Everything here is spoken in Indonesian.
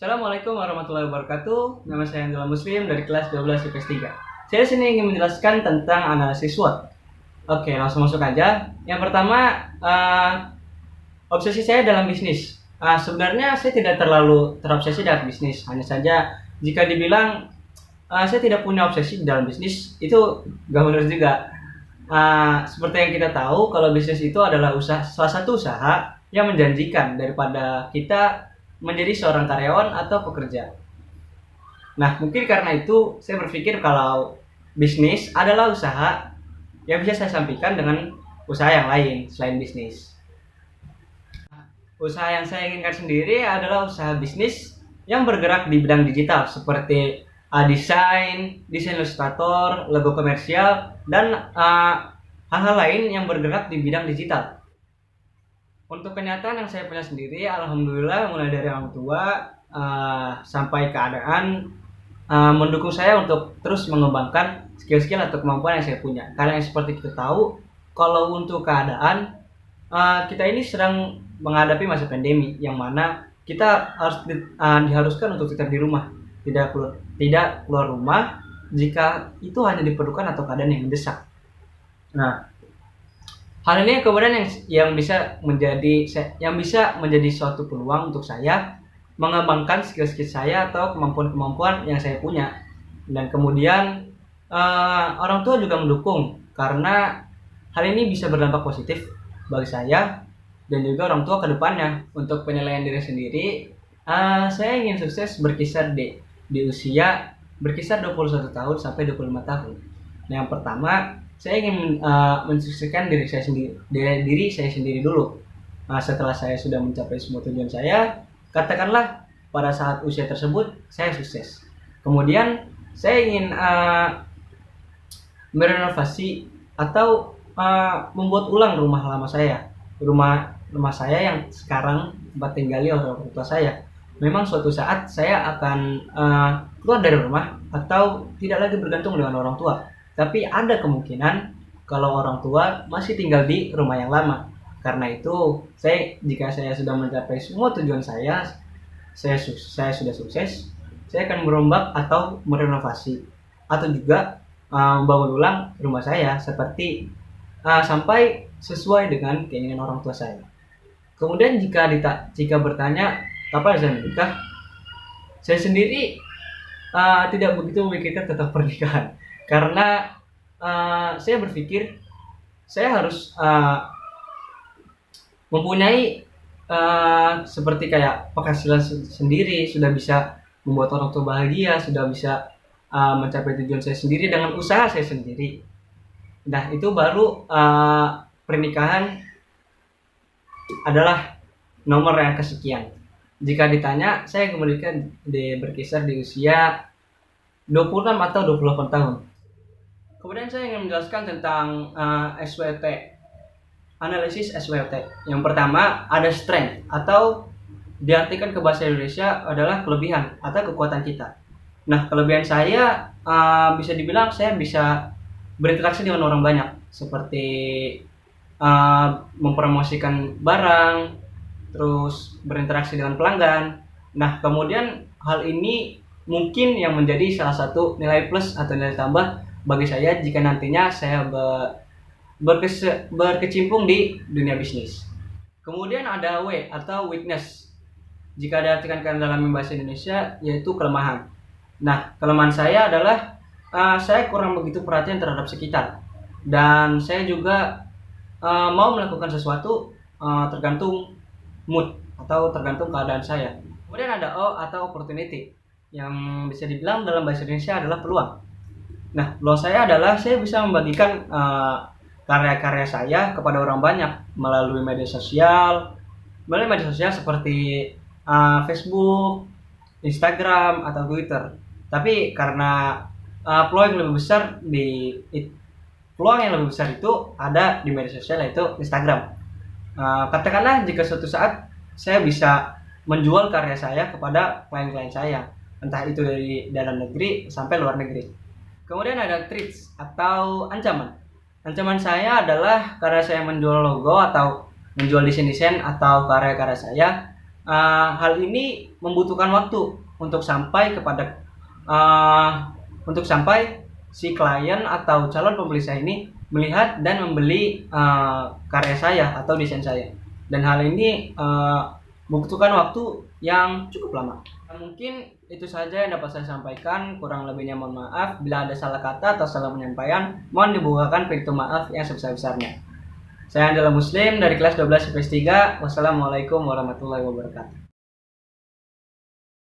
Assalamualaikum warahmatullahi wabarakatuh. Nama saya Andila Muslim dari kelas 12 IPS 3. Saya sini ingin menjelaskan tentang analisis SWOT. Oke, langsung masuk aja. Yang pertama, obsesi saya dalam bisnis. Sebenarnya saya tidak terlalu terobsesi dalam bisnis. Hanya saja jika dibilang saya tidak punya obsesi dalam bisnis, itu gak benar juga. Seperti yang kita tahu, kalau bisnis itu adalah salah satu usaha yang menjanjikan daripada kita menjadi seorang karyawan atau pekerja. Nah, mungkin karena itu saya berpikir kalau bisnis adalah usaha yang bisa saya sampaikan dengan usaha yang lain selain bisnis. Usaha yang saya inginkan sendiri adalah usaha bisnis yang bergerak di bidang digital seperti desain ilustrator, logo komersial, dan hal-hal lain yang bergerak di bidang digital. Untuk kenyataan yang saya punya sendiri, alhamdulillah mulai dari orang tua sampai keadaan mendukung saya untuk terus mengembangkan skill-skill atau kemampuan yang saya punya. Karena yang seperti kita tahu, kalau untuk keadaan kita ini sedang menghadapi masa pandemi, yang mana kita harus diharuskan untuk tetap di rumah, tidak keluar rumah jika itu hanya diperlukan atau keadaan yang mendesak. Nah, hal ini kemudian yang bisa menjadi suatu peluang untuk saya mengembangkan skill-skill saya atau kemampuan-kemampuan yang saya punya. Dan kemudian orang tua juga mendukung karena hal ini bisa berdampak positif bagi saya dan juga orang tua ke depannya. Untuk penilaian diri sendiri, saya ingin sukses berkisar di usia berkisar 21 tahun sampai 25 tahun. Nah, yang pertama, saya ingin mensukseskan diri saya sendiri dulu. Setelah saya sudah mencapai semua tujuan saya, katakanlah pada saat usia tersebut saya sukses. Kemudian saya ingin merenovasi atau membuat ulang rumah lama saya, rumah saya yang sekarang tempat tinggali oleh orang tua saya. Memang suatu saat saya akan keluar dari rumah atau tidak lagi bergantung dengan orang tua. Tapi ada kemungkinan kalau orang tua masih tinggal di rumah yang lama. Karena itu, jika saya sudah mencapai semua tujuan saya sudah sukses, saya akan merombak atau merenovasi atau juga membangun ulang rumah saya seperti sampai sesuai dengan keinginan orang tua saya. Kemudian jika bertanya kapan saya menikah, saya sendiri tidak begitu memikirkan tentang pernikahan. Karena saya berpikir saya harus mempunyai seperti kayak penghasilan sendiri, sudah bisa membuat orang tua bahagia, sudah bisa mencapai tujuan saya sendiri dengan usaha saya sendiri. Nah, itu baru pernikahan adalah nomor yang kesekian. Jika ditanya, saya kemudian berkisar di usia 26 atau 28 tahun. Kemudian saya ingin menjelaskan tentang SWOT, analisis SWOT. Yang pertama ada strength, atau diartikan ke bahasa Indonesia adalah kelebihan atau kekuatan kita. Nah, kelebihan saya bisa dibilang saya bisa berinteraksi dengan orang banyak, seperti mempromosikan barang, terus berinteraksi dengan pelanggan. Nah, kemudian hal ini mungkin yang menjadi salah satu nilai plus atau nilai tambah bagi saya jika nantinya saya berkecimpung di dunia bisnis. Kemudian ada W atau weakness. Jika diartikan dalam bahasa Indonesia yaitu kelemahan. Nah, kelemahan saya adalah saya kurang begitu perhatian terhadap sekitar. Dan saya juga mau melakukan sesuatu tergantung mood atau tergantung keadaan saya. Kemudian ada O atau opportunity, yang bisa dibilang dalam bahasa Indonesia adalah peluang. Nah, peluang saya adalah saya bisa membagikan karya-karya saya kepada orang banyak melalui media sosial seperti Facebook, Instagram, atau Twitter. Tapi karena peluang yang lebih besar itu ada di media sosial, yaitu Instagram. Katakanlah jika suatu saat saya bisa menjual karya saya kepada klien-klien saya, entah itu dari dalam negeri sampai luar negeri. Kemudian ada threats atau ancaman. Ancaman saya adalah karena saya menjual logo atau menjual desain-desain atau karya-karya saya, hal ini membutuhkan waktu untuk sampai kepada untuk sampai si klien atau calon pembeli saya ini melihat dan membeli karya saya atau desain saya. Dan hal ini membutuhkan waktu yang cukup lama. Mungkin itu saja yang dapat saya sampaikan. Kurang lebihnya mohon maaf. Bila ada salah kata atau salah penyampaian, mohon dibukakan pintu maaf yang sebesar-besarnya. Saya adalah Muslim dari kelas 12 IPS 3. Wassalamualaikum warahmatullahi wabarakatuh.